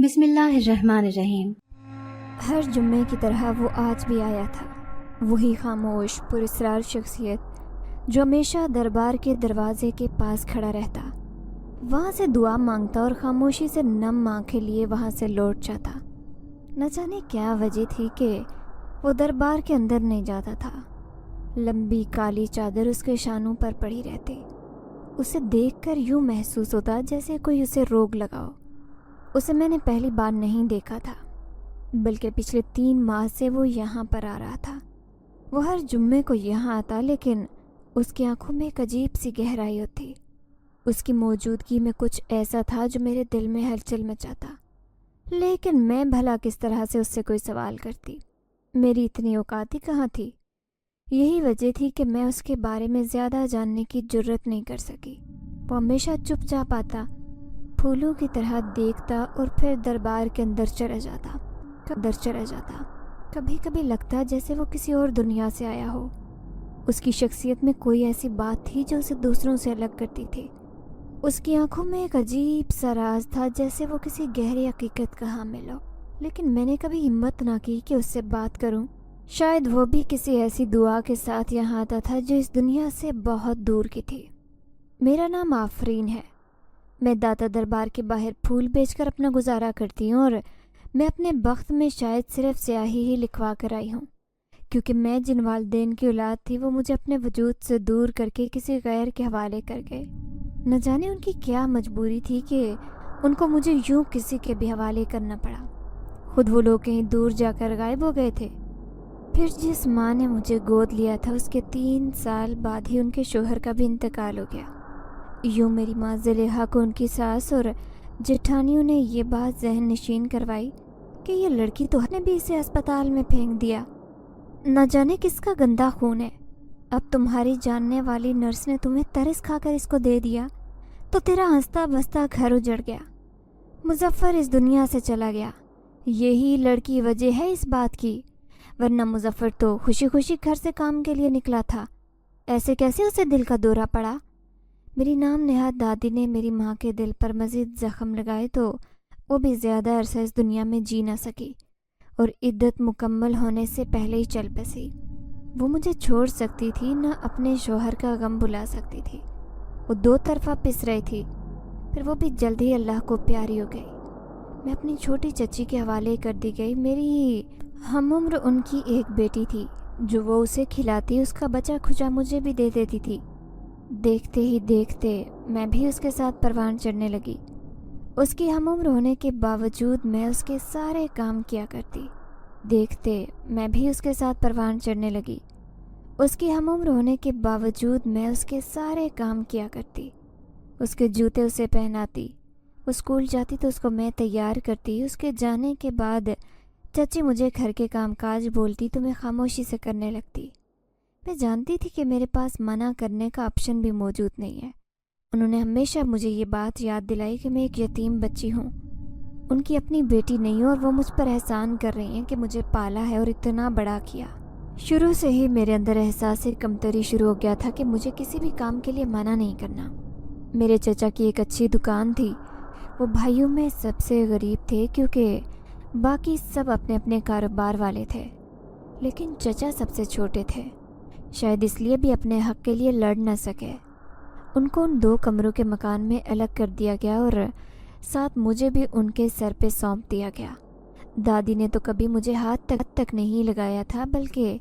بسم اللہ الرحمن الرحیم۔ ہر جمعے کی طرح وہ آج بھی آیا تھا، وہی خاموش پراسرار شخصیت جو ہمیشہ دربار کے دروازے کے پاس کھڑا رہتا، وہاں سے دعا مانگتا اور خاموشی سے نم آنکھیں لیے وہاں سے لوٹ جاتا۔ نہ جانے کیا وجہ تھی کہ وہ دربار کے اندر نہیں جاتا تھا۔ لمبی کالی چادر اس کے شانوں پر پڑی رہتی، اسے دیکھ کر یوں محسوس ہوتا جیسے کوئی اسے روک لگاؤ۔ اسے میں نے پہلی بار نہیں دیکھا تھا، بلکہ پچھلے 3 ماہ سے وہ یہاں پر آ رہا تھا۔ وہ ہر جمعے کو یہاں آتا، لیکن اس کی آنکھوں میں ایک عجیب سی گہرائی ہوتی۔ اس کی موجودگی میں کچھ ایسا تھا جو میرے دل میں ہلچل مچاتا، لیکن میں بھلا کس طرح سے اس سے کوئی سوال کرتی؟ میری اتنی اوقات ہی کہاں تھی؟ یہی وجہ تھی کہ میں اس کے بارے میں زیادہ جاننے کی جرت نہیں کر سکی۔ وہ ہمیشہ چپ چاپ آتا، پھولوں کی طرح دیکھتا اور پھر دربار کے اندر چلا جاتا۔ کبھی کبھی لگتا جیسے وہ کسی اور دنیا سے آیا ہو۔ اس کی شخصیت میں کوئی ایسی بات تھی جو اسے دوسروں سے الگ کرتی تھی۔ اس کی آنکھوں میں ایک عجیب سا راز تھا، جیسے وہ کسی گہری حقیقت کا حامل ہو، لیکن میں نے کبھی ہمت نہ کی کہ اس سے بات کروں۔ شاید وہ بھی کسی ایسی دعا کے ساتھ یہاں آتا تھا جو اس دنیا سے بہت دور کی تھی۔ میرا نام آفرین ہے، میں داتا دربار کے باہر پھول بیچ کر اپنا گزارا کرتی ہوں، اور میں اپنے بخت میں شاید صرف سیاہی ہی لکھوا کر آئی ہوں، کیونکہ میں جن والدین کی اولاد تھی وہ مجھے اپنے وجود سے دور کر کے کسی غیر کے حوالے کر گئے۔ نہ جانے ان کی کیا مجبوری تھی کہ ان کو مجھے یوں کسی کے بھی حوالے کرنا پڑا۔ خود وہ لوگ کہیں دور جا کر غائب ہو گئے تھے۔ پھر جس ماں نے مجھے گود لیا تھا، اس کے 3 سال بعد ہی ان کے شوہر کا بھی انتقال ہو گیا۔ یوں میری ماں زلیخا کو ان کی ساس اور جٹھانیوں نے یہ بات ذہن نشین کروائی کہ یہ لڑکی تو نے بھی اسے اسپتال میں پھینک دیا، نہ جانے کس کا گندا خون ہے۔ اب تمہاری جاننے والی نرس نے تمہیں ترس کھا کر اس کو دے دیا تو تیرا ہنستا بستا گھر اجڑ گیا، مظفر اس دنیا سے چلا گیا۔ یہی لڑکی وجہ ہے اس بات کی، ورنہ مظفر تو خوشی خوشی گھر سے کام کے لیے نکلا تھا، ایسے کیسے اسے دل کا دورہ پڑا؟ میری نام نہاد دادی نے میری ماں کے دل پر مزید زخم لگائے تو وہ بھی زیادہ عرصہ اس دنیا میں جی نہ سکی اور عدت مکمل ہونے سے پہلے ہی چل بسی۔ وہ مجھے چھوڑ سکتی تھی، نہ اپنے شوہر کا غم بھلا سکتی تھی۔ وہ 2 طرفہ پس رہی تھی، پھر وہ بھی جلد ہی اللہ کو پیاری ہو گئی۔ میں اپنی چھوٹی چچی کے حوالے کر دی گئی۔ میری ہم عمر ان کی ایک بیٹی تھی جو وہ اسے کھلاتی، اس کا بچہ کھچا مجھے بھی دے دیتی تھی۔ دیکھتے ہی دیکھتے میں بھی اس کے ساتھ پروان چڑھنے لگی۔ اس کی ہم عمر ہونے کے باوجود میں اس کے سارے کام کیا کرتی۔ دیکھتے میں بھی اس کے ساتھ پروان چڑھنے لگی۔ اس کی ہم عمر ہونے کے باوجود میں اس کے سارے کام کیا کرتی۔ اس کے جوتے اسے پہناتی، وہ اسکول جاتی تو اس کو میں تیار کرتی۔ اس کے جانے کے بعد چچی مجھے گھر کے کام کاج بولتی تو میں خاموشی سے کرنے لگتی۔ میں جانتی تھی کہ میرے پاس منع کرنے کا آپشن بھی موجود نہیں ہے۔ انہوں نے ہمیشہ مجھے یہ بات یاد دلائی کہ میں ایک یتیم بچی ہوں، ان کی اپنی بیٹی نہیں ہوں، اور وہ مجھ پر احسان کر رہی ہیں کہ مجھے پالا ہے اور اتنا بڑا کیا۔ شروع سے ہی میرے اندر احساس کمتری شروع ہو گیا تھا کہ مجھے کسی بھی کام کے لیے منع نہیں کرنا۔ میرے چچا کی ایک اچھی دکان تھی، وہ بھائیوں میں سب سے غریب تھے کیونکہ باقی سب اپنے اپنے کاروبار والے تھے، لیکن چچا سب سے چھوٹے تھے، شاید اس لیے بھی اپنے حق کے لیے لڑ نہ سکے۔ ان کو ان 2 کمروں کے مکان میں الگ کر دیا گیا اور ساتھ مجھے بھی ان کے سر پہ سونپ دیا گیا۔ دادی نے تو کبھی مجھے ہاتھ تک نہیں لگایا تھا، بلکہ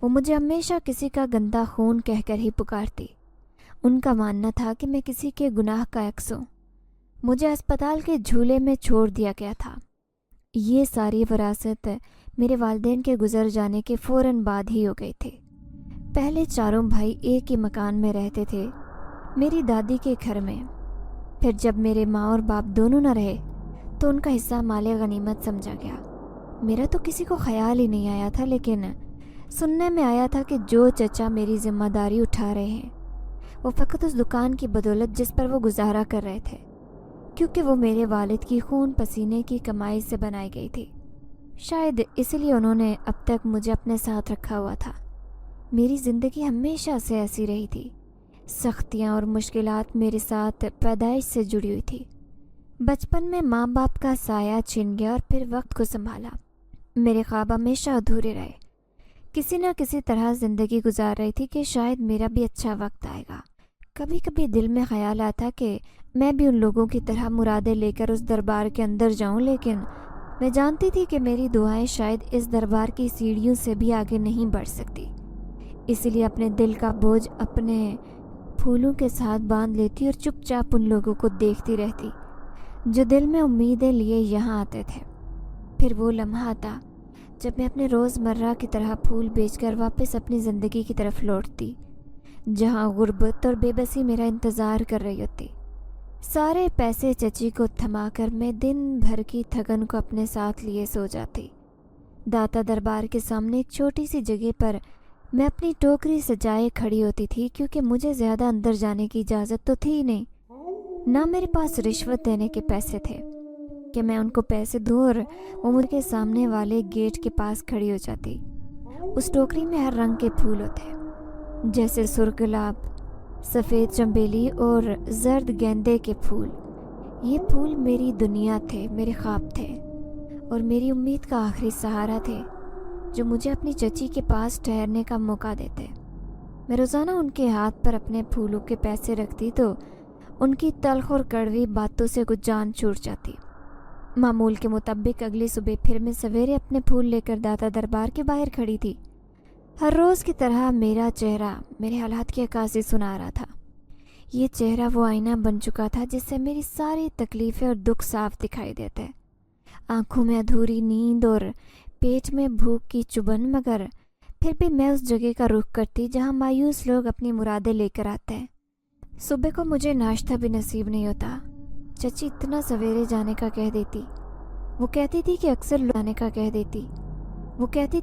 وہ مجھے ہمیشہ کسی کا گندا خون کہہ کر ہی پکارتی۔ ان کا ماننا تھا کہ میں کسی کے گناہ کا عکس ہوں۔ مجھے اسپتال کے جھولے میں چھوڑ دیا گیا تھا۔ یہ ساری وراثت میرے والدین کے گزر جانے کے فوراً بعد ہی ہو گئی تھی۔ پہلے 4 بھائی ایک ہی مکان میں رہتے تھے، میری دادی کے گھر میں۔ پھر جب میرے ماں اور باپ دونوں نہ رہے تو ان کا حصہ مال غنیمت سمجھا گیا۔ میرا تو کسی کو خیال ہی نہیں آیا تھا، لیکن سننے میں آیا تھا کہ جو چچا میری ذمہ داری اٹھا رہے ہیں وہ فقط اس دکان کی بدولت جس پر وہ گزارا کر رہے تھے، کیونکہ وہ میرے والد کی خون پسینے کی کمائی سے بنائی گئی تھی۔ شاید اس لیے انہوں نے اب تک مجھے اپنے ساتھ رکھا ہوا تھا۔ میری زندگی ہمیشہ سے ایسی رہی تھی، سختیاں اور مشکلات میرے ساتھ پیدائش سے جڑی ہوئی تھی۔ بچپن میں ماں باپ کا سایہ چھن گیا اور پھر وقت کو سنبھالا۔ میرے خواب ہمیشہ ادھورے رہے۔ کسی نہ کسی طرح زندگی گزار رہی تھی کہ شاید میرا بھی اچھا وقت آئے گا۔ کبھی کبھی دل میں خیال آتا کہ میں بھی ان لوگوں کی طرح مرادیں لے کر اس دربار کے اندر جاؤں، لیکن میں جانتی تھی کہ میری دعائیں شاید اس دربار کی سیڑھیوں سے بھی آگے نہیں بڑھ سکتی۔ اسی لیے اپنے دل کا بوجھ اپنے پھولوں کے ساتھ باندھ لیتی اور چپ چاپ ان لوگوں کو دیکھتی رہتی جو دل میں امیدیں لیے یہاں آتے تھے۔ پھر وہ لمحہ تھا جب میں اپنے روزمرہ کی طرح پھول بیچ کر واپس اپنی زندگی کی طرف لوٹتی، جہاں غربت اور بے بسی میرا انتظار کر رہی ہوتی۔ سارے پیسے چچی کو تھما کر میں دن بھر کی تھکن کو اپنے ساتھ لیے سو جاتی۔ داتا دربار کے سامنے ایک چھوٹی سی جگہ پر میں اپنی ٹوکری سجائے کھڑی ہوتی تھی، کیونکہ مجھے زیادہ اندر جانے کی اجازت تو تھی نہیں، نہ میرے پاس رشوت دینے کے پیسے تھے کہ میں ان کو پیسے دوں، اور وہ مجھ کے سامنے والے گیٹ کے پاس کھڑی ہو جاتی۔ اس ٹوکری میں ہر رنگ کے پھول ہوتے، جیسے سرخ گلاب، سفید چنبیلی اور زرد گیندے کے پھول۔ یہ پھول میری دنیا تھے، میرے خواب تھے اور میری امید کا آخری سہارا تھے جو مجھے اپنی چچی کے پاس ٹھہرنے کا موقع دیتے۔ میں روزانہ ان کے ہاتھ پر اپنے پھولوں کے پیسے رکھتی تو ان کی تلخ اور کڑوی باتوں سے کچھ جان چھوٹ جاتی۔ معمول کے مطابق اگلی صبح پھر میں سویرے اپنے پھول لے کر داتا دربار کے باہر کھڑی تھی۔ ہر روز کی طرح میرا چہرہ میرے حالات کی عکاسی سنا رہا تھا۔ یہ چہرہ وہ آئینہ بن چکا تھا جس سے میری ساری تکلیفیں اور دکھ صاف دکھائی دیتے۔ آنکھوں میں ادھوری نیند اور پیٹ میں بھوک کی چبھن، مگر پھر بھی میں اس جگہ کا رخ کرتی جہاں مایوس لوگ اپنی مرادیں لے کر آتے ہیں۔ صبح کو مجھے ناشتہ بھی نصیب نہیں ہوتا۔ چچی اتنا سویرے جانے کا کہہ دیتی۔ وہ کہتی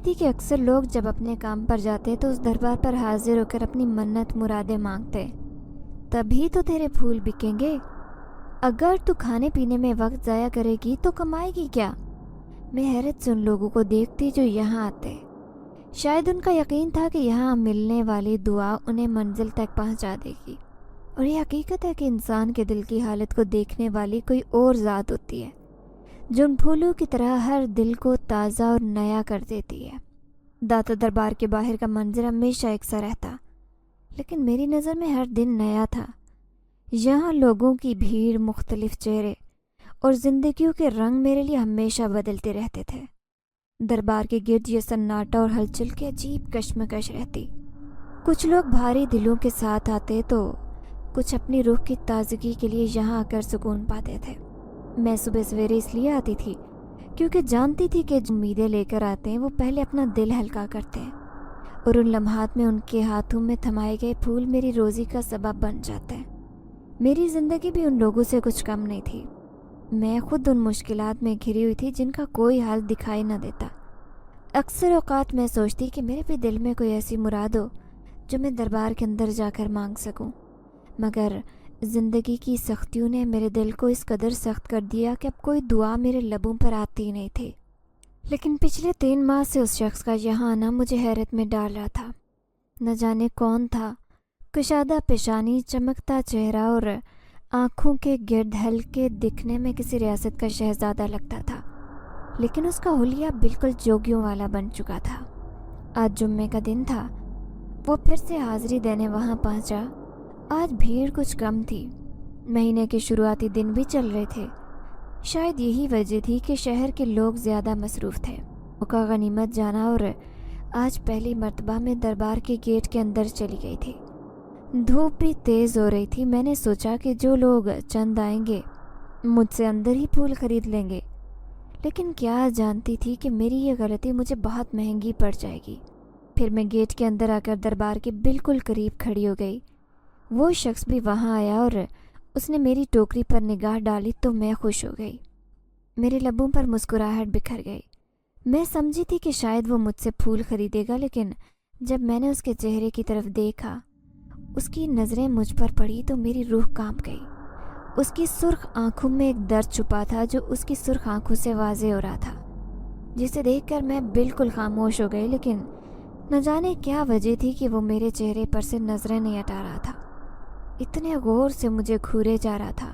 تھی کہ اکثر لوگ جب اپنے کام پر جاتے تو اس دربار پر حاضر ہو کر اپنی منت مرادیں مانگتے، تبھی تو تیرے پھول بکیں گے۔ اگر تو کھانے پینے میں وقت ضائع کرے گی تو کمائے گی کیا؟ میں حیرت سے ان لوگوں کو دیکھتی جو یہاں آتے۔ شاید ان کا یقین تھا کہ یہاں ملنے والی دعا انہیں منزل تک پہنچا دے گی، اور یہ حقیقت ہے کہ انسان کے دل کی حالت کو دیکھنے والی کوئی اور ذات ہوتی ہے جو ان پھولوں کی طرح ہر دل کو تازہ اور نیا کر دیتی ہے۔ داتا دربار کے باہر کا منظر ہمیشہ یکساں رہتا، لیکن میری نظر میں ہر دن نیا تھا۔ یہاں لوگوں کی بھیڑ، مختلف چہرے اور زندگیوں کے رنگ میرے لیے ہمیشہ بدلتے رہتے تھے۔ دربار کے گرد یہ سناٹا اور ہلچل کی عجیب کشمکش رہتی۔ کچھ لوگ بھاری دلوں کے ساتھ آتے تو کچھ اپنی روح کی تازگی کے لیے یہاں آ کر سکون پاتے تھے۔ میں صبح سویرے اس لیے آتی تھی کیونکہ جانتی تھی کہ جو امیدیں لے کر آتے ہیں وہ پہلے اپنا دل ہلکا کرتے ہیں، اور ان لمحات میں ان کے ہاتھوں میں تھمائے گئے پھول میری روزی کا سبب بن جاتے ہیں۔ میری زندگی بھی ان لوگوں سے کچھ کم نہیں تھی۔ میں خود ان مشکلات میں گھری ہوئی تھی جن کا کوئی حل دکھائی نہ دیتا۔ اکثر اوقات میں سوچتی کہ میرے بھی دل میں کوئی ایسی مراد ہو جو میں دربار کے اندر جا کر مانگ سکوں، مگر زندگی کی سختیوں نے میرے دل کو اس قدر سخت کر دیا کہ اب کوئی دعا میرے لبوں پر آتی نہیں تھی۔ لیکن پچھلے 3 ماہ سے اس شخص کا یہاں آنا مجھے حیرت میں ڈال رہا تھا۔ نہ جانے کون تھا، کشادہ پیشانی، چمکتا چہرہ اور آنکھوں کے گرد ہلکے دکھنے میں کسی ریاست کا شہزادہ لگتا تھا، لیکن اس کا حلیہ بالکل جوگیوں والا بن چکا تھا۔ آج جمعے کا دن تھا۔ وہ پھر سے حاضری دینے وہاں پہنچا۔ آج بھیڑ کچھ کم تھی۔ مہینے کے شروعاتی دن بھی چل رہے تھے۔ شاید یہی وجہ تھی کہ شہر کے لوگ زیادہ مصروف تھے۔ موقع غنیمت جانا، اور آج پہلی مرتبہ میں دربار کے گیٹ کے اندر چلی گئی تھی۔ دھوپ بھی تیز ہو رہی تھی۔ میں نے سوچا کہ جو لوگ چند آئیں گے مجھ سے اندر ہی پھول خرید لیں گے، لیکن کیا جانتی تھی کہ میری یہ غلطی مجھے بہت مہنگی پڑ جائے گی۔ پھر میں گیٹ کے اندر آ کر دربار کے بالکل قریب کھڑی ہو گئی۔ وہ شخص بھی وہاں آیا اور اس نے میری ٹوکری پر نگاہ ڈالی تو میں خوش ہو گئی۔ میرے لبوں پر مسکراہٹ بکھر گئی۔ میں سمجھی تھی کہ شاید وہ مجھ سے پھول خریدے گا، لیکن جب میں نے اس کے چہرے کی طرف دیکھا، اس کی نظریں مجھ پر پڑی تو میری روح کانپ گئی۔ اس کی سرخ آنکھوں میں ایک درد چھپا تھا جو اس کی سرخ آنکھوں سے واضح ہو رہا تھا، جسے دیکھ کر میں بالکل خاموش ہو گئی، لیکن نہ جانے کیا وجہ تھی کہ وہ میرے چہرے پر سے نظریں نہیں ہٹا رہا تھا۔ اتنے غور سے مجھے گھورے جا رہا تھا۔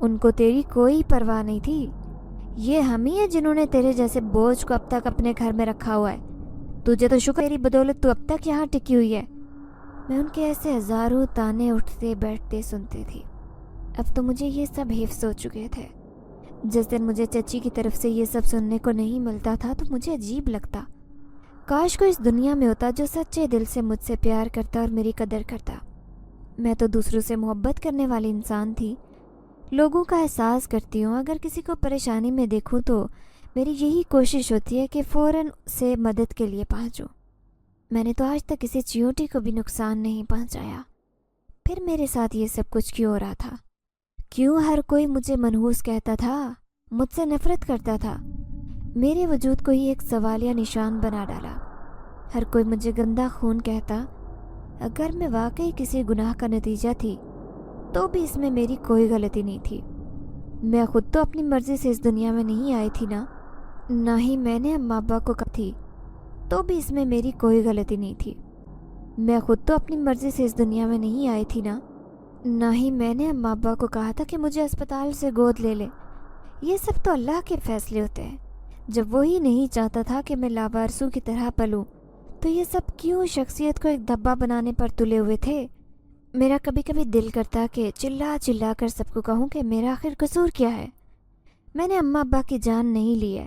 ان کو تیری کوئی پرواہ نہیں تھی. یہ ہم ہی ہیں جنہوں نے تیرے جیسے بوجھ کو اب تک اپنے گھر میں رکھا ہوا ہے. تجھے تو شکر تیری بدولت تو اب تک یہاں ٹکی ہوئی ہے. میں ان کے ایسے ہزاروں تانے اٹھتے بیٹھتے سنتی تھی. اب تو مجھے یہ سب حفظ ہو چکے تھے. جس دن مجھے چچی کی طرف سے یہ سب سننے کو نہیں ملتا تھا تو مجھے عجیب لگتا. کاش کوئی اس دنیا میں ہوتا جو سچے دل سے مجھ سے پیار کرتا اور میری قدر کرتا. میں تو دوسروں سے محبت کرنے والی انسان تھی. لوگوں کا احساس کرتی ہوں. اگر کسی کو پریشانی میں دیکھوں تو میری یہی کوشش ہوتی ہے کہ فوراً سے مدد کے لیے پہنچوں. میں نے تو آج تک کسی چیونٹی کو بھی نقصان نہیں پہنچایا. پھر میرے ساتھ یہ سب کچھ کیوں ہو رہا تھا؟ کیوں ہر کوئی مجھے منحوس کہتا تھا، مجھ سے نفرت کرتا تھا؟ میرے وجود کو ہی ایک سوالیہ نشان بنا ڈالا. ہر کوئی مجھے گندا خون کہتا. اگر میں واقعی کسی گناہ کا نتیجہ تھی تو بھی اس میں میری کوئی غلطی نہیں تھی. میں خود تو اپنی مرضی سے اس دنیا میں نہیں آئی تھی نہ ہی میں نے اماں ابا کو کہا تھی تو بھی اس میں میری کوئی غلطی نہیں تھی. میں خود تو اپنی مرضی سے اس دنیا میں نہیں آئی تھی نہ ہی میں نے اماں ابا کو کہا تھا کہ مجھے اسپتال سے گود لے لے. یہ سب تو اللہ کے فیصلے ہوتے ہیں. جب وہی نہیں چاہتا تھا کہ میں لاوارثوں کی طرح پلوں تو یہ سب کیوں شخصیت کو ایک دھبا بنانے پر تلے ہوئے تھے؟ میرا کبھی کبھی دل کرتا کہ چلا چلا کر سب کو کہوں کہ میرا آخر قصور کیا ہے. میں نے اماں ابا کی جان نہیں لی ہے.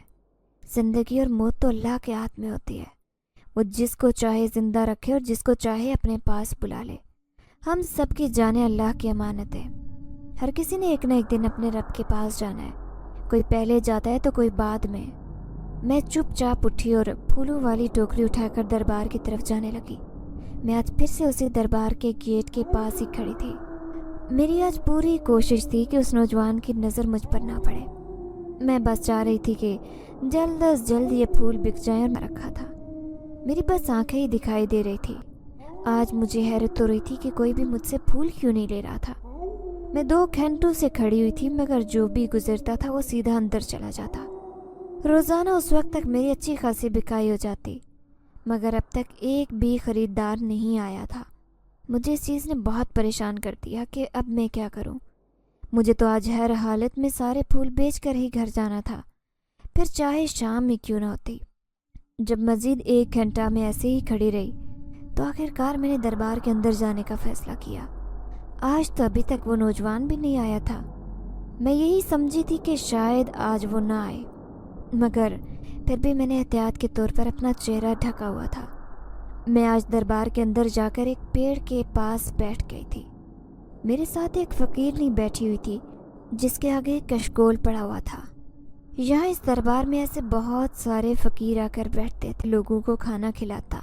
زندگی اور موت تو اللہ کے ہاتھ میں ہوتی ہے. وہ جس کو چاہے زندہ رکھے اور جس کو چاہے اپنے پاس بلا لے. ہم سب کی جانیں اللہ کی امانت ہے. ہر کسی نے ایک نہ ایک دن اپنے رب کے پاس جانا ہے. کوئی پہلے جاتا ہے تو کوئی بعد میں. میں چپ چاپ اٹھی اور پھولوں والی ٹوکری اٹھا کر دربار کی طرف جانے لگی. میں آج پھر سے اسی دربار کے گیٹ کے پاس ہی کھڑی تھی. میری آج پوری کوشش تھی کہ اس نوجوان کی نظر مجھ پر نہ پڑے. میں بس چاہ رہی تھی کہ جلد از جلد یہ پھول بک جائیں اور میں رکھا تھا. میری بس آنکھیں ہی دکھائی دے رہی تھی. آج مجھے حیرت ہو رہی تھی کہ کوئی بھی مجھ سے پھول کیوں نہیں لے رہا تھا. میں 2 گھنٹوں سے کھڑی ہوئی تھی مگر جو بھی گزرتا تھا وہ سیدھا اندر چلا جاتا. روزانہ اس وقت تک میری اچھی خاصی بکائی ہو جاتی مگر اب تک ایک بھی خریدار نہیں آیا تھا. مجھے اس چیز نے بہت پریشان کر دیا کہ اب میں کیا کروں. مجھے تو آج ہر حالت میں سارے پھول بیچ کر ہی گھر جانا تھا، پھر چاہے شام ہی کیوں نہ ہوتی. جب مزید 1 گھنٹہ میں ایسے ہی کھڑی رہی تو آخرکار میں نے دربار کے اندر جانے کا فیصلہ کیا. آج تو ابھی تک وہ نوجوان بھی نہیں آیا تھا. میں یہی سمجھی تھی کہ شاید آج وہ نہ آئے مگر پھر بھی میں نے احتیاط کے طور پر اپنا چہرہ ڈھکا ہوا تھا. میں آج دربار کے اندر جا کر ایک پیڑ کے پاس بیٹھ گئی تھی. میرے ساتھ ایک فقیرنی بیٹھی ہوئی تھی جس کے آگے کشکول پڑا ہوا تھا. یہاں اس دربار میں ایسے بہت سارے فقیر آ کر بیٹھتے تھے. لوگوں کو کھانا کھلاتا.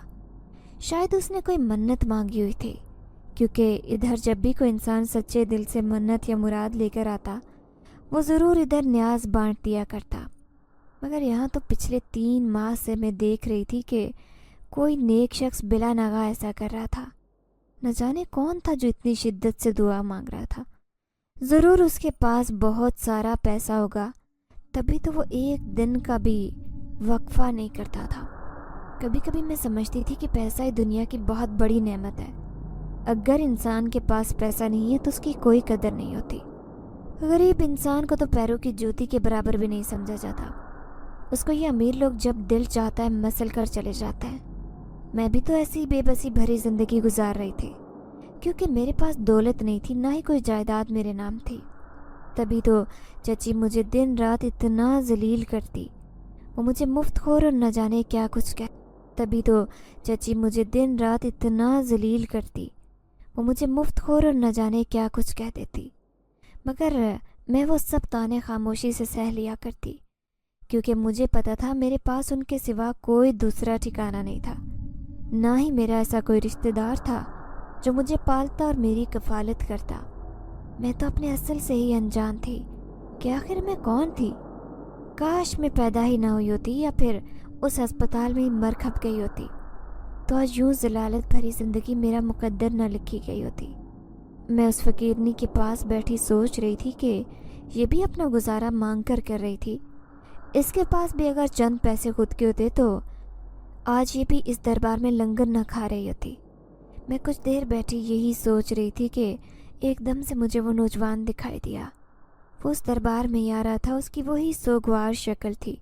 شاید اس نے کوئی منت مانگی ہوئی تھی کیونکہ ادھر جب بھی کوئی انسان سچے دل سے منت یا مراد لے کر آتا وہ ضرور ادھر نیاز بانٹ دیا کرتا. مگر یہاں تو پچھلے 3 ماہ سے میں دیکھ رہی تھی کہ کوئی نیک شخص بلا ناغہ ایسا کر رہا تھا. نہ جانے کون تھا جو اتنی شدت سے دعا مانگ رہا تھا. ضرور اس کے پاس بہت سارا پیسہ ہوگا تبھی تو وہ ایک دن کا بھی وقفہ نہیں کرتا تھا. کبھی کبھی میں سمجھتی تھی کہ پیسہ ہی دنیا کی بہت بڑی نعمت ہے. اگر انسان کے پاس پیسہ نہیں ہے تو اس کی کوئی قدر نہیں ہوتی. غریب انسان کو تو پیروں کی جوتی کے برابر بھی نہیں سمجھا جاتا. اس کو یہ امیر لوگ جب دل چاہتا ہے مسل کر چلے جاتے ہیں. میں بھی تو ایسی بے بسی بھری زندگی گزار رہی تھی کیونکہ میرے پاس دولت نہیں تھی نہ ہی کوئی جائیداد میرے نام تھی. تبھی تو چچی مجھے دن رات اتنا ذلیل کرتی. وہ مجھے مفت خور اور نہ جانے کیا کچھ تبھی تو چچی مجھے دن رات اتنا ذلیل کرتی. وہ مجھے مفت خور اور نہ جانے کیا کچھ کہہ دیتی مگر میں وہ سب طعنے خاموشی سے سہ لیا کرتی کیونکہ مجھے پتا تھا میرے پاس ان کے سوا کوئی دوسرا ٹھکانہ نہیں تھا. نہ ہی میرا ایسا کوئی رشتہ دار تھا جو مجھے پالتا اور میری کفالت کرتا. میں تو اپنے اصل سے ہی انجان تھی کہ آخر میں کون تھی. کاش میں پیدا ہی نہ ہوئی ہوتی یا پھر اس ہسپتال میں ہی مر کھپ گئی ہوتی تو آج یوں ضلالت بھری زندگی میرا مقدر نہ لکھی گئی ہوتی. میں اس فقیرنی کے پاس بیٹھی سوچ رہی تھی کہ یہ بھی اپنا گزارا مانگ کر رہی تھی. اس کے پاس بھی اگر چند پیسے خود کے ہوتے تو آج یہ بھی اس دربار میں لنگر نہ کھا رہی ہوتی. میں کچھ دیر بیٹھی یہی سوچ رہی تھی کہ ایک دم سے مجھے وہ نوجوان دکھائی دیا. وہ اس دربار میں ہی آ رہا تھا، اس کی وہی سوگوار شکل تھی۔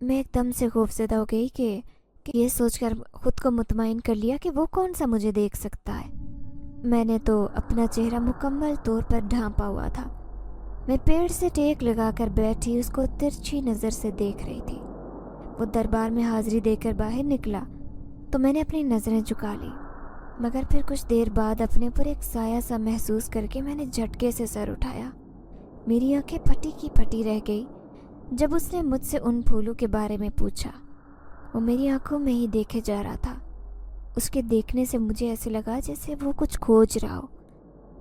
میں ایک دم سے خوفزدہ ہو گئی کہ یہ سوچ کر خود کو مطمئن کر لیا کہ وہ کون سا مجھے دیکھ سکتا ہے۔ میں نے تو اپنا چہرہ مکمل طور پر ڈھانپا ہوا تھا۔ میں پیڑ سے ٹیک لگا کر بیٹھی اس کو ترچھی نظر سے دیکھ رہی تھی۔ وہ دربار میں حاضری دے کر باہر نکلا تو میں نے اپنی نظریں جھکا لی، مگر پھر کچھ دیر بعد اپنے پر ایک سایہ سا محسوس کر کے میں نے جھٹکے سے سر اٹھایا۔ میری آنکھیں پھٹی کی پھٹی رہ گئی جب اس نے مجھ سے ان پھولوں کے بارے میں پوچھا۔ وہ میری آنکھوں میں ہی دیکھے جا رہا تھا۔ اس کے دیکھنے سے مجھے ایسے لگا جیسے وہ کچھ کھوج رہا ہو۔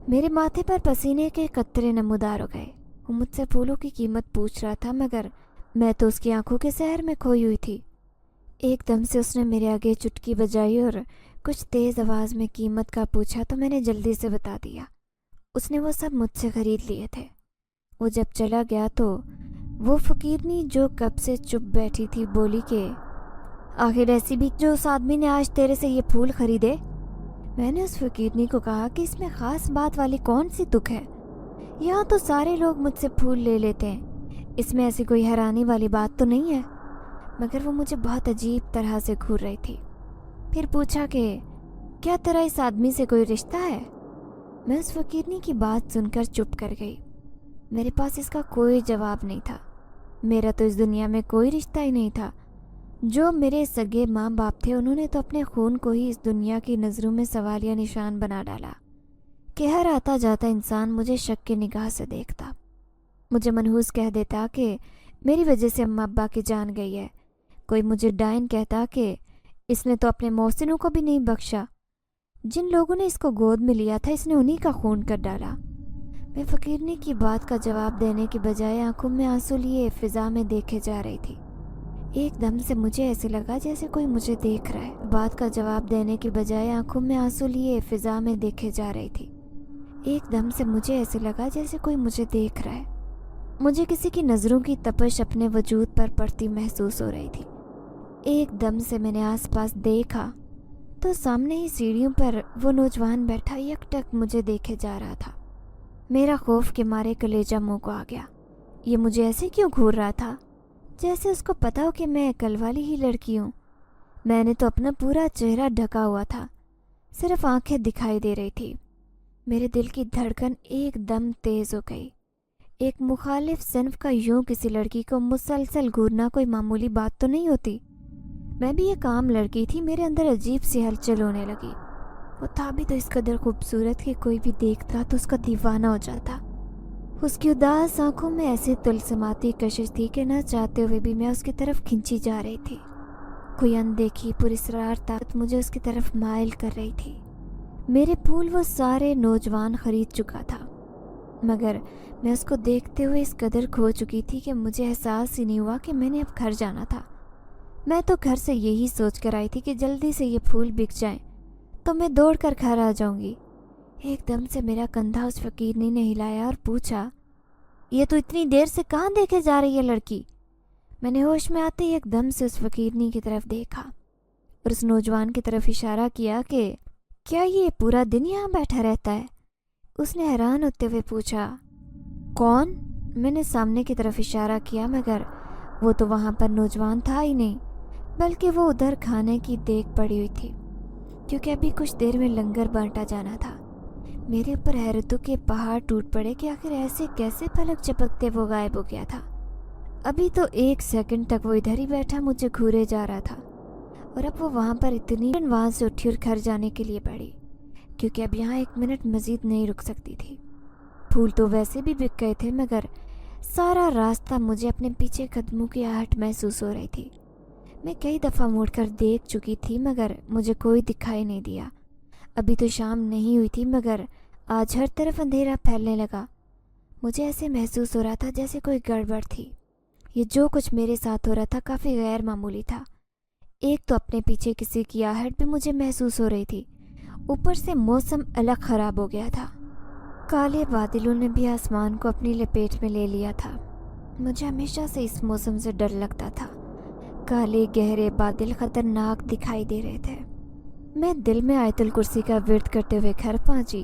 میرے ماتھے پر پسینے کے قطرے نمودار ہو گئے۔ وہ مجھ سے پھولوں کی قیمت پوچھ رہا تھا، مگر میں تو اس کی آنکھوں کے سحر میں کھوئی ہوئی تھی۔ ایک دم سے اس نے میرے آگے چٹکی بجائی اور کچھ تیز آواز میں قیمت کا پوچھا تو میں نے جلدی سے بتا دیا۔ اس نے وہ سب مجھ سے خرید لیے تھے۔ وہ جب چلا گیا تو وہ فقیرنی جو کب سے چپ بیٹھی تھی بولی کہ آخر ایسی بھی جو اس آدمی نے آج تیرے سے یہ پھول خریدے؟ میں نے اس فقیرنی کو کہا کہ اس میں خاص بات والی کون سی تک ہے؟ یہاں تو سارے لوگ مجھ سے پھول لے لیتے ہیں، اس میں ایسی کوئی حیرانی والی بات تو نہیں ہے۔ مگر وہ مجھے بہت عجیب طرح سے گھور رہی تھی۔ پھر پوچھا کہ کیا تیرا اس آدمی سے کوئی رشتہ ہے؟ میں اس فقیرنی کی بات سن کر چپ کر گئی۔ میرے پاس اس کا کوئی جواب نہیں تھا۔ میرا تو اس دنیا میں کوئی رشتہ ہی نہیں تھا۔ جو میرے سگے ماں باپ تھے انہوں نے تو اپنے خون کو ہی اس دنیا کی نظروں میں سوالیہ نشان بنا ڈالا کہ ہر آتا جاتا انسان مجھے شک کی نگاہ سے دیکھتا، مجھے منحوس کہہ دیتا کہ میری وجہ سے اماں ابا کی جان گئی ہے، کوئی مجھے ڈائن کہتا کہ اس نے تو اپنے محسنوں کو بھی نہیں بخشا، جن لوگوں نے اس کو گود میں لیا تھا اس نے انہی کا خون کر ڈالا۔ میں فقیرنی کی بات کا جواب دینے کے بجائے آنکھوں میں آنسو لیے فضا میں دیکھے جا رہی تھی۔ ایک دم سے مجھے ایسے لگا جیسے کوئی مجھے دیکھ رہا ہے۔ بات کا جواب دینے کے بجائے آنکھوں میں آنسو لیے فضا میں دیکھے جا رہی تھی۔ ایک دم سے مجھے ایسے لگا جیسے کوئی مجھے دیکھ رہا ہے۔ مجھے کسی کی نظروں کی تپش اپنے وجود پر پڑتی محسوس ہو رہی تھی۔ ایک دم سے میں نے آس پاس دیکھا تو سامنے ہی سیڑھیوں پر وہ نوجوان بیٹھا یک ٹک مجھے دیکھے جا رہا تھا۔ میرا خوف کے مارے کلیجہ منہ کو آ گیا۔ یہ مجھے ایسے کیوں گھور رہا تھا جیسے اس کو پتا ہو کہ میں کل والی ہی لڑکی ہوں؟ میں نے تو اپنا پورا چہرہ ڈھکا ہوا تھا، صرف آنکھیں دکھائی دے رہی تھی۔ میرے دل کی دھڑکن ایک دم تیز ہو گئی۔ ایک مخالف صنف کا یوں کسی لڑکی کو مسلسل گھورنا کوئی معمولی بات تو نہیں ہوتی۔ میں بھی ایک عام لڑکی تھی، میرے اندر عجیب سی ہلچل ہونے لگی۔ وہ تھا بھی تو اس قدر خوبصورت کہ کوئی بھی دیکھتا تو اس کا دیوانہ ہو جاتا۔ اس کی اداس آنکھوں میں ایسی طلسماتی کشش تھی کہ نہ چاہتے ہوئے بھی میں اس کی طرف کھنچی جا رہی تھی۔ کوئی اندیکھی پراسرار طاقت مجھے اس کی طرف مائل کر رہی تھی۔ میرے پھول وہ سارے نوجوان خرید چکا تھا، مگر میں اس کو دیکھتے ہوئے اس قدر کھو چکی تھی کہ مجھے احساس ہی نہیں ہوا کہ میں نے اب گھر جانا تھا۔ میں تو گھر سے یہی سوچ کر آئی تھی کہ جلدی سے یہ پھول بک جائیں تو میں دوڑ کر گھر آ جاؤں گی۔ ایک دم سے میرا کندھا اس فقیرنی نے ہلایا اور پوچھا، یہ تو اتنی دیر سے کہاں دیکھے جا رہی ہے لڑکی؟ میں نے ہوش میں آتے ہی ایک دم سے اس فقیرنی کی طرف دیکھا اور اس نوجوان کی طرف اشارہ کیا کہ کیا یہ پورا دن یہاں بیٹھا رہتا ہے؟ اس نے حیران ہوتے ہوئے پوچھا، کون؟ میں نے سامنے کی طرف اشارہ کیا، مگر وہ تو وہاں پر نوجوان تھا ہی نہیں، بلکہ وہ ادھر کھانے کی دیکھ پڑی ہوئی تھی، کیونکہ ابھی کچھ دیر میں لنگر بانٹا جانا تھا۔ میرے اوپر حیرتوں کے پہاڑ ٹوٹ پڑے کہ آخر ایسے کیسے پلک چپکتے وہ غائب ہو گیا تھا۔ ابھی تو ایک سیکنڈ تک وہ ادھر ہی بیٹھا مجھے گھورے جا رہا تھا، اور اب وہ وہاں پر اتنی وہاں سے اٹھی اور گھر جانے کے لیے بڑھی، کیونکہ اب یہاں ایک منٹ مزید نہیں رک سکتی تھی۔ پھول تو ویسے بھی بک گئے تھے، مگر سارا راستہ مجھے اپنے پیچھے قدموں کی آہٹ محسوس ہو رہی تھی۔ میں کئی دفعہ مڑ کر دیکھ چکی تھی مگر مجھے کوئی دکھائی نہیں دیا۔ ابھی تو شام نہیں ہوئی تھی مگر آج ہر طرف اندھیرا پھیلنے لگا۔ مجھے ایسے محسوس ہو رہا تھا جیسے کوئی گڑبڑ تھی۔ یہ جو کچھ میرے ساتھ ہو رہا تھا کافی غیر معمولی تھا۔ ایک تو اپنے پیچھے کسی کی آہٹ بھی مجھے محسوس ہو رہی تھی، اوپر سے موسم الگ خراب ہو گیا تھا۔ کالے بادلوں نے بھی آسمان کو اپنی لپیٹ میں لے لیا تھا۔ مجھے ہمیشہ سے اس موسم سے ڈر لگتا تھا۔ کالے گہرے بادل خطرناک دکھائی دے رہے تھے۔ میں دل میں آیت الکرسی کا ورد کرتے ہوئے گھر پہنچی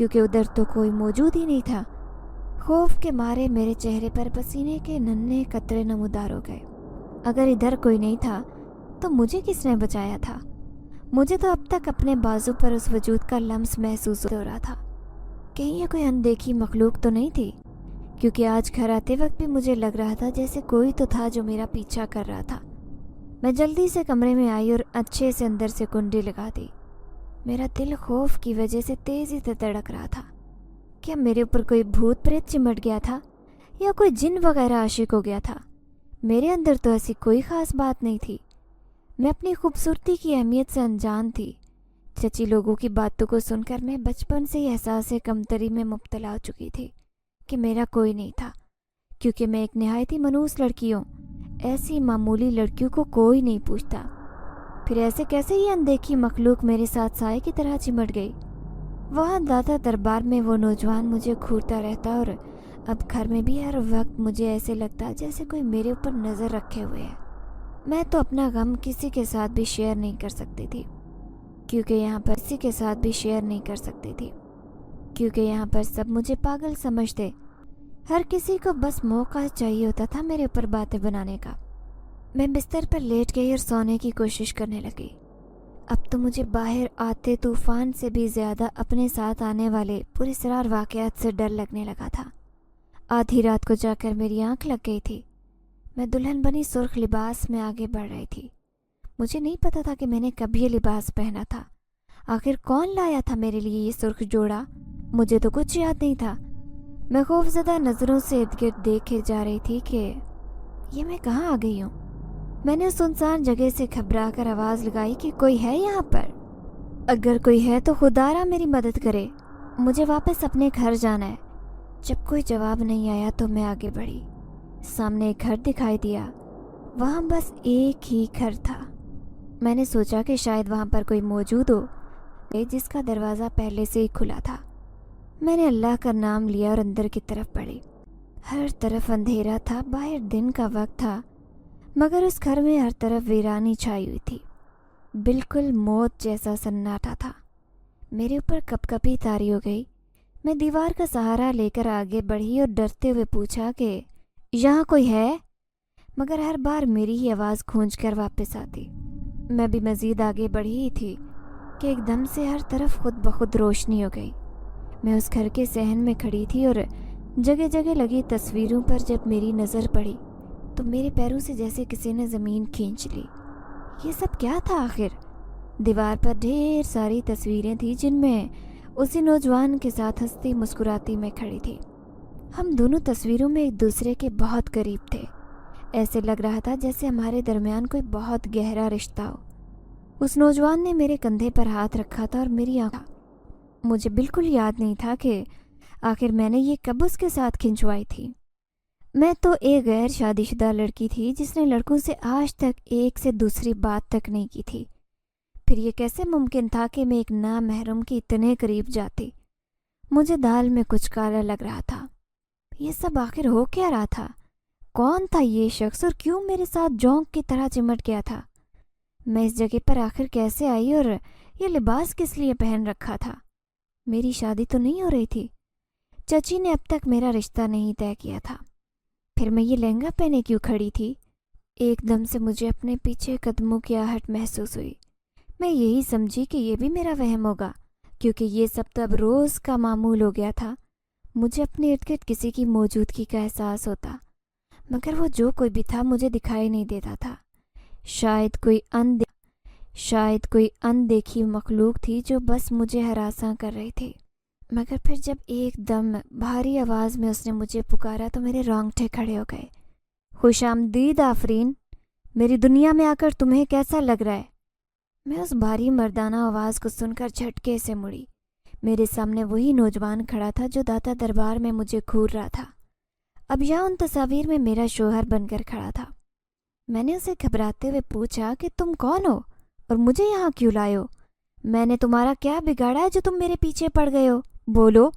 کیونکہ ادھر تو کوئی موجود ہی نہیں تھا۔ خوف کے مارے میرے چہرے پر پسینے کے ننھے قطرے نمودار ہو گئے۔ اگر ادھر کوئی نہیں تھا تو مجھے کس نے بچایا تھا؟ مجھے تو اب تک اپنے بازو پر اس وجود کا لمس محسوس ہو رہا تھا۔ کہیں یہ کوئی اندیکھی مخلوق تو نہیں تھی؟ کیونکہ آج گھر آتے وقت بھی مجھے لگ رہا تھا جیسے کوئی تو تھا جو میرا پیچھا کر رہا تھا۔ میں جلدی سے کمرے میں آئی اور اچھے سے اندر سے کنڈی لگا دی۔ میرا دل خوف کی وجہ سے تیزی سے دھڑک رہا تھا۔ کیا میرے اوپر کوئی بھوت پریت چمٹ گیا تھا یا کوئی جن وغیرہ عاشق ہو گیا تھا؟ میرے اندر تو ایسی کوئی خاص بات نہیں تھی۔ میں اپنی خوبصورتی کی اہمیت سے انجان تھی۔ چچی لوگوں کی باتوں کو سن کر میں بچپن سے ہی احساس کمتری میں مبتلا ہو چکی تھی کہ میرا کوئی نہیں تھا، کیونکہ میں ایک نہایت ہی منحوس لڑکی ہوں۔ ایسی معمولی لڑکیوں کو کوئی نہیں پوچھتا، پھر ایسے کیسے یہ اندیکھی مخلوق میرے ساتھ سائے کی طرح چمٹ گئی؟ وہاں دادا دربار میں وہ نوجوان مجھے گھورتا رہتا اور اب گھر میں بھی ہر وقت مجھے ایسے لگتا جیسے کوئی میرے اوپر نظر رکھے ہوئے ہے۔ میں تو اپنا غم کسی کے ساتھ بھی شیئر نہیں کر سکتی تھی، کیونکہ یہاں پر سب مجھے پاگل سمجھتے۔ ہر کسی کو بس موقع چاہیے ہوتا تھا میرے اوپر باتیں بنانے کا۔ میں بستر پر لیٹ گئی اور سونے کی کوشش کرنے لگی۔ اب تو مجھے باہر آتے طوفان سے بھی زیادہ اپنے ساتھ آنے والے پراسرار واقعات سے ڈر لگنے لگا تھا۔ آدھی رات کو جا کر میری آنکھ لگ گئی تھی۔ میں دلہن بنی سرخ لباس میں آگے بڑھ رہی تھی۔ مجھے نہیں پتا تھا کہ میں نے کب یہ لباس پہنا تھا۔ آخر کون لایا تھا میرے لیے یہ سرخ جوڑا؟ مجھے تو کچھ یاد نہیں تھا۔ میں خوفزدہ نظروں سے ارد گرد دیکھے جا رہی تھی کہ یہ میں کہاں آ گئی ہوں۔ میں نے اس سنسان جگہ سے گھبرا کر آواز لگائی کہ کوئی ہے یہاں پر؟ اگر کوئی ہے تو خدا را میری مدد کرے، مجھے واپس اپنے گھر جانا ہے۔ جب کوئی جواب نہیں آیا تو میں آگے بڑھی۔ سامنے ایک گھر دکھائی دیا۔ وہاں بس ایک ہی گھر تھا۔ میں نے سوچا کہ شاید وہاں پر کوئی موجود ہو جس کا دروازہ پہلے سے ہی کھلا تھا۔ میں نے اللہ کا نام لیا اور اندر کی طرف بڑھی۔ ہر طرف اندھیرا تھا، باہر دن کا وقت تھا، مگر اس گھر میں ہر طرف ویرانی چھائی ہوئی تھی۔ بالکل موت جیسا سناٹا تھا۔ میرے اوپر کپ کپی طاری ہو گئی۔ میں دیوار کا سہارا لے کر آگے بڑھی اور ڈرتے ہوئے پوچھا کہ یہاں کوئی ہے؟ مگر ہر بار میری ہی آواز گونج کر واپس آتی۔ میں بھی مزید آگے بڑھی ہی تھی کہ ایک دم سے ہر طرف خود بخود روشنی ہو گئی۔ میں اس گھر کے صحن میں کھڑی تھی اور جگہ جگہ لگی تصویروں پر جب میری نظر پڑی تو میرے پیروں سے جیسے کسی نے زمین کھینچ لی۔ یہ سب کیا تھا آخر؟ دیوار پر ڈھیر ساری تصویریں تھیں جن میں اسی نوجوان کے ساتھ ہنستی مسکراتی میں کھڑی تھی۔ ہم دونوں تصویروں میں ایک دوسرے کے بہت قریب تھے۔ ایسے لگ رہا تھا جیسے ہمارے درمیان کوئی بہت گہرا رشتہ ہو۔ اس نوجوان نے میرے کندھے پر ہاتھ رکھا تھا اور میری آنکھ، مجھے بالکل یاد نہیں تھا کہ آخر میں نے یہ کب اس کے ساتھ کھنچوائی تھی۔ میں تو ایک غیر شادی شدہ لڑکی تھی جس نے لڑکوں سے آج تک ایک سے دوسری بات تک نہیں کی تھی۔ پھر یہ کیسے ممکن تھا کہ میں ایک نامحرم کے اتنے قریب جاتی؟ مجھے دال میں کچھ کالا لگ رہا تھا۔ یہ سب آخر ہو کیا رہا تھا؟ کون تھا یہ شخص اور کیوں میرے ساتھ جونک کی طرح چمٹ گیا تھا؟ میں اس جگہ پر آخر کیسے آئی اور یہ لباس کس لیے پہن رکھا تھا؟ میری شادی تو نہیں ہو رہی تھی۔ چچی نے اب تک میرا رشتہ نہیں طے کیا تھا۔ پھر میں یہ لہنگا پہنے کیوں کھڑی تھی؟ ایک دم سے مجھے اپنے پیچھے قدموں کی آہٹ محسوس ہوئی۔ میں یہی سمجھی کہ یہ بھی میرا وہم ہوگا، کیونکہ یہ سب تو اب روز کا معمول ہو گیا تھا۔ مجھے اپنے ارد گرد کسی کی موجودگی کا احساس ہوتا، مگر وہ جو کوئی بھی تھا مجھے دکھائی نہیں دیتا تھا۔ شاید کوئی اندیکھی مخلوق تھی جو بس مجھے ہراساں کر رہی تھی۔ مگر پھر جب ایک دم بھاری آواز میں اس نے مجھے پکارا تو میرے رونگٹے کھڑے ہو گئے۔ خوش آمدید آفرین، میری دنیا میں آ کر تمہیں کیسا لگ رہا ہے؟ میں اس بھاری مردانہ آواز کو سن کر جھٹکے سے مڑی۔ میرے سامنے وہی نوجوان کھڑا تھا جو داتا دربار میں مجھے گھور رہا تھا۔ اب یہاں ان تصاویر میں میرا شوہر بن کر کھڑا تھا۔ میں نے اسے گھبراتے ہوئے پوچھا کہ تم کون ہو اور مجھے یہاں کیوں لائے ہو؟ میں نے تمہارا کیا بگاڑا ہے جو تم میرے پیچھے پڑ گئے ہو؟ بولو۔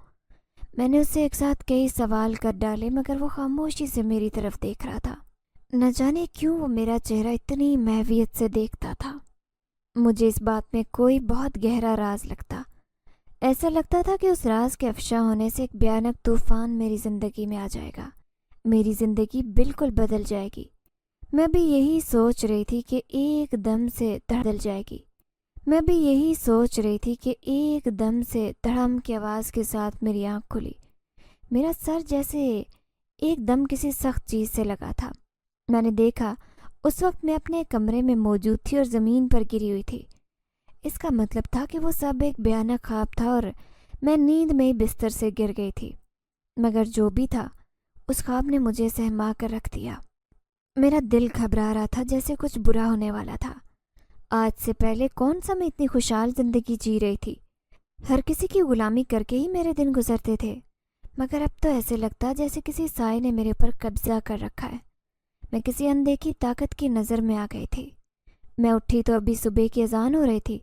میں نے اسے ایک ساتھ کئی سوال کر ڈالے مگر وہ خاموشی سے میری طرف دیکھ رہا تھا۔ نہ جانے کیوں وہ میرا چہرہ اتنی محویت سے دیکھتا تھا۔ مجھے اس بات میں کوئی بہت گہرا راز لگتا۔ ایسا لگتا تھا کہ اس راز کے افشا ہونے سے ایک بھیانک طوفان میری زندگی میں آ جائے گا، میری زندگی بالکل بدل جائے گی۔ میں بھی یہی سوچ رہی تھی کہ ایک دم سے بدل جائے گی۔ میں بھی یہی سوچ رہی تھی کہ ایک دم سے دھڑم کی آواز کے ساتھ میری آنکھ کھلی۔ میرا سر جیسے ایک دم کسی سخت چیز سے لگا تھا۔ میں نے دیکھا اس وقت میں اپنے کمرے میں موجود تھی اور زمین پر گری ہوئی تھی۔ اس کا مطلب تھا کہ وہ سب ایک بھیانک خواب تھا اور میں نیند میں ہی بستر سے گر گئی تھی۔ مگر جو بھی تھا اس خواب نے مجھے سہما کر رکھ دیا۔ میرا دل گھبرا رہا تھا، جیسے کچھ برا ہونے والا تھا۔ آج سے پہلے کون سا میں اتنی خوشحال زندگی جی رہی تھی؟ ہر کسی کی غلامی کر کے ہی میرے دن گزرتے تھے، مگر اب تو ایسے لگتا جیسے کسی سائے نے میرے پر قبضہ کر رکھا ہے۔ میں کسی اندیکھی طاقت کی نظر میں آ گئی تھی۔ میں اٹھی تو ابھی صبح کی اذان ہو رہی تھی۔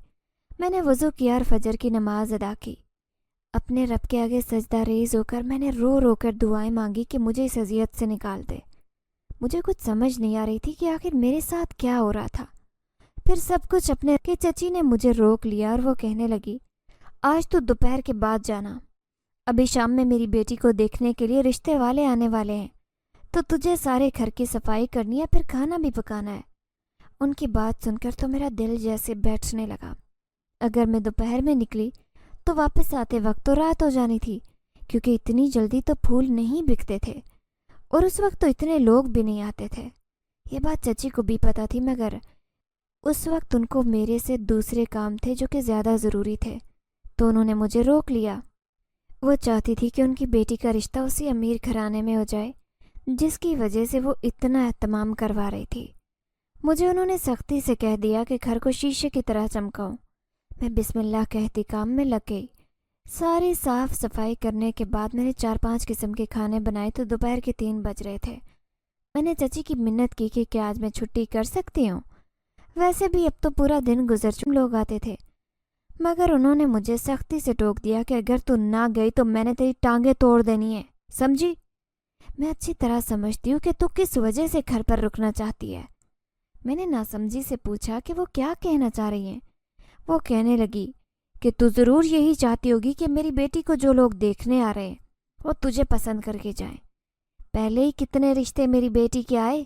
میں نے وضو کیا اور فجر کی نماز ادا کی۔ اپنے رب کے آگے سجدہ ریز ہو کر میں نے رو رو کر دعائیں مانگی کہ مجھے اس اذیت سے نکال دے۔ مجھے کچھ سمجھ نہیں آ رہی تھی کہ آخر میرے ساتھ کیا ہو رہا تھا۔ پھر سب کچھ اپنے کہ چچی نے مجھے روک لیا اور وہ کہنے لگی، آج تو دوپہر کے بعد جانا، ابھی شام میں میری بیٹی کو دیکھنے کے لیے رشتے والے آنے والے ہیں، تو تجھے سارے گھر کی صفائی کرنی ہے، پھر کھانا بھی پکانا ہے۔ ان کی بات سن کر تو میرا دل جیسے بیٹھنے لگا۔ اگر میں دوپہر میں نکلی تو واپس آتے وقت تو رات ہو جانی تھی، کیونکہ اتنی جلدی تو پھول نہیں بکتے تھے اور اس وقت تو اتنے لوگ بھی نہیں آتے تھے۔ یہ بات چچی کو بھی پتہ تھی، مگر اس وقت ان کو میرے سے دوسرے کام تھے جو کہ زیادہ ضروری تھے، تو انہوں نے مجھے روک لیا۔ وہ چاہتی تھی کہ ان کی بیٹی کا رشتہ اسی امیر گھرانے میں ہو جائے جس کی وجہ سے وہ اتنا اہتمام کروا رہی تھی۔ مجھے انہوں نے سختی سے کہہ دیا کہ گھر کو شیشے کی طرح چمکاؤں۔ میں بسم اللہ کہتی کام میں لگ گئی۔ ساری صاف صفائی کرنے کے بعد میں نے 4-5 قسم کے کھانے بنائے تو دوپہر کے 3 بج رہے تھے۔ میں نے چچی کی منت کی کہ کیا آج میں چھٹی کر سکتی ہوں؟ ویسے بھی اب تو پورا دن گزر چکے، لوگ آتے تھے، مگر انہوں نے مجھے سختی سے ٹوک دیا کہ اگر تو نہ گئی تو میں نے تیری ٹانگیں توڑ دینی ہے، سمجھی؟ میں اچھی طرح سمجھتی ہوں کہ تو کس وجہ سے گھر پر رکنا چاہتی ہے۔ میں نے ناسمجھی سے پوچھا کہ وہ کیا کہنا چاہ رہی ہیں۔ وہ کہنے لگی کہ تو ضرور یہی چاہتی ہوگی کہ میری بیٹی کو جو لوگ دیکھنے آ رہے ہیں وہ تجھے پسند کر کے جائیں۔ پہلے ہی کتنے رشتے میری بیٹی کے آئے،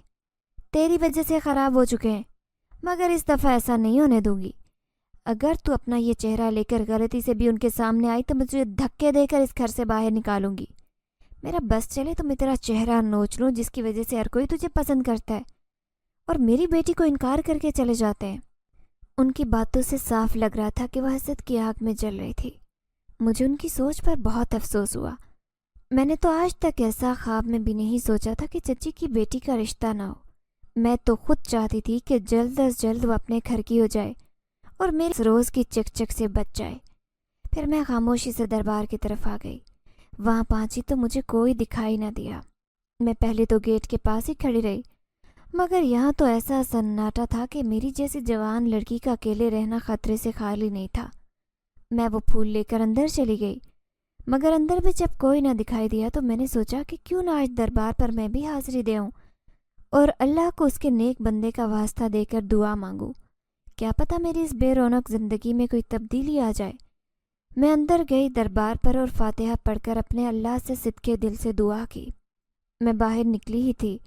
تیری وجہ سے خراب ہو چکے ہیں، مگر اس دفعہ ایسا نہیں ہونے دوں گی۔ اگر تو اپنا یہ چہرہ لے کر غلطی سے بھی ان کے سامنے آئی تو مجھے دھکے دے کر اس گھر سے باہر نکالوں گی۔ میرا بس چلے تو میں تیرا چہرہ نوچ لوں، جس کی وجہ سے ہر کوئی تجھے پسند کرتا ہے اور میری بیٹی کو انکار کر کے چلے جاتے ہیں۔ ان کی باتوں سے صاف لگ رہا تھا کہ وہ حسد کی آگ میں جل رہی تھی۔ مجھے ان کی سوچ پر بہت افسوس ہوا۔ میں نے تو آج تک ایسا خواب میں بھی نہیں سوچا تھا کہ چچی کی بیٹی کا رشتہ نہ ہو۔ میں تو خود چاہتی تھی کہ جلد از جلد وہ اپنے گھر کی ہو جائے اور میرے روز کی چک چک سے بچ جائے۔ پھر میں خاموشی سے دربار کی طرف آ گئی۔ وہاں پہنچی تو مجھے کوئی دکھائی نہ دیا۔ میں پہلے تو گیٹ کے پاس ہی کھڑی رہی، مگر یہاں تو ایسا سناٹا تھا کہ میری جیسی جوان لڑکی کا اکیلے رہنا خطرے سے خالی نہیں تھا۔ میں وہ پھول لے کر اندر چلی گئی، مگر اندر بھی جب کوئی نہ دکھائی دیا تو میں نے سوچا کہ کیوں نہ آج دربار پر میں بھی حاضری دوں اور اللہ کو اس کے نیک بندے کا واسطہ دے کر دعا مانگوں۔ کیا پتہ میری اس بے رونق زندگی میں کوئی تبدیلی آ جائے۔ میں اندر گئی دربار پر اور فاتحہ پڑھ کر اپنے اللہ سے صدقے دل سے دعا کی۔ میں باہر نکلی ہی تھی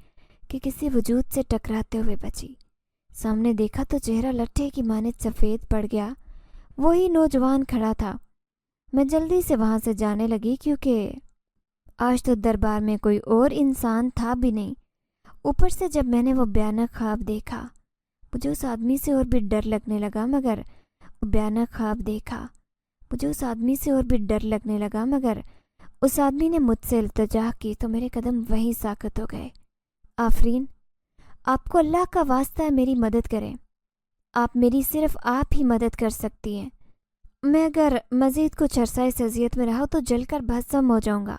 کہ کسی وجود سے ٹکراتے ہوئے بچی۔ سامنے دیکھا تو چہرہ لٹھے کی مانند سفید پڑ گیا، وہی نوجوان کھڑا تھا۔ میں جلدی سے وہاں سے جانے لگی کیونکہ آج تو دربار میں کوئی اور انسان تھا بھی نہیں۔ اوپر سے جب میں نے وہ بھیانک خواب دیکھا، مجھے اس آدمی سے اور بھی ڈر لگنے لگا، مگر اس آدمی نے مجھ سے التجا کی تو میرے قدم وہیں ساکت ہو گئے۔ آفرین، آپ کو اللہ کا واسطہ ہے میری مدد کریں، آپ میری صرف آپ ہی مدد کر سکتی ہیں۔ میں اگر مزید کچھ عرصہ اس اذیت میں رہا تو جل کر بھسم ہو جاؤں گا۔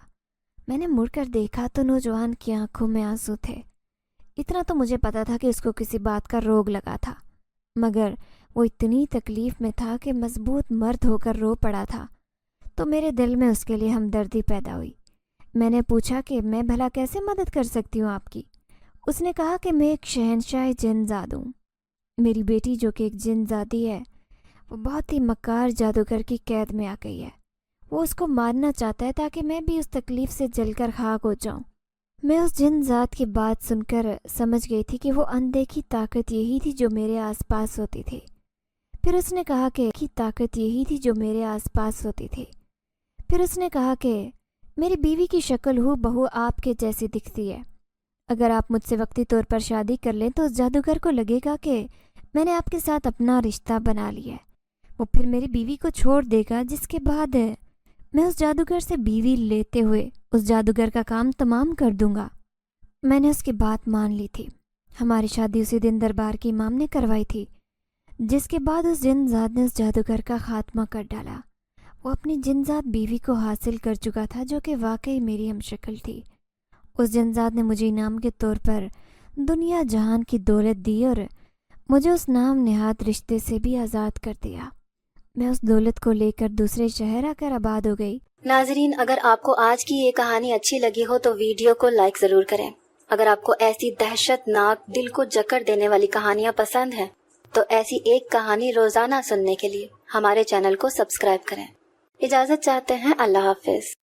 میں نے مڑ کر دیکھا تو نوجوان کی آنکھوں میں آنسو تھے۔ اتنا تو مجھے پتا تھا کہ اس کو کسی بات کا روگ لگا تھا، مگر وہ اتنی تکلیف میں تھا کہ مضبوط مرد ہو کر رو پڑا تھا، تو میرے دل میں اس کے لیے ہمدردی پیدا ہوئی۔ میں نے پوچھا کہ میں بھلا کیسے مدد کر سکتی ہوں آپ کی؟ اس نے کہا کہ میں ایک شہنشاہ جن زاد ہوں۔ میری بیٹی جو کہ ایک جن زادی ہے، وہ بہت ہی مکار جادوگر کی قید میں آ گئی ہے۔ وہ اس کو مارنا چاہتا ہے تاکہ میں بھی اس تکلیف سے جل کر خاک ہو جاؤں۔ میں اس جن ذات کی بات سن کر سمجھ گئی تھی کہ وہ اندیکھی طاقت یہی تھی جو میرے آس پاس ہوتی تھی۔ پھر اس نے کہا کہ میری بیوی کی شکل ہو بہو آپ کے جیسی دکھتی ہے۔ اگر آپ مجھ سے وقتی طور پر شادی کر لیں تو اس جادوگر کو لگے گا کہ میں نے آپ کے ساتھ اپنا رشتہ بنا لیا ہے۔ وہ پھر میری بیوی کو چھوڑ دے گا، جس کے بعد میں اس جادوگر سے بیوی لیتے ہوئے اس جادوگر کا کام تمام کر دوں گا۔ میں نے اس کی بات مان لی تھی۔ ہماری شادی اسی دن دربار کی امام نے کروائی تھی، جس کے بعد اس جن ذات نے اس جادوگر کا خاتمہ کر ڈالا۔ وہ اپنی جن ذات بیوی کو حاصل کر چکا تھا جو کہ واقعی میری ہم شکل تھی۔ اس جن ذات نے مجھے انعام کے طور پر دنیا جہان کی دولت دی اور مجھے اس نام نہاد رشتے سے بھی آزاد کر دیا۔ میں اس دولت کو لے کر دوسرے شہر آ کر آباد ہو گئی۔ ناظرین، اگر آپ کو آج کی یہ کہانی اچھی لگی ہو تو ویڈیو کو لائک ضرور کریں۔ اگر آپ کو ایسی دہشت ناک دل کو جکڑ دینے والی کہانیاں پسند ہیں تو ایسی ایک کہانی روزانہ سننے کے لیے ہمارے چینل کو سبسکرائب کریں۔ اجازت چاہتے ہیں، اللہ حافظ۔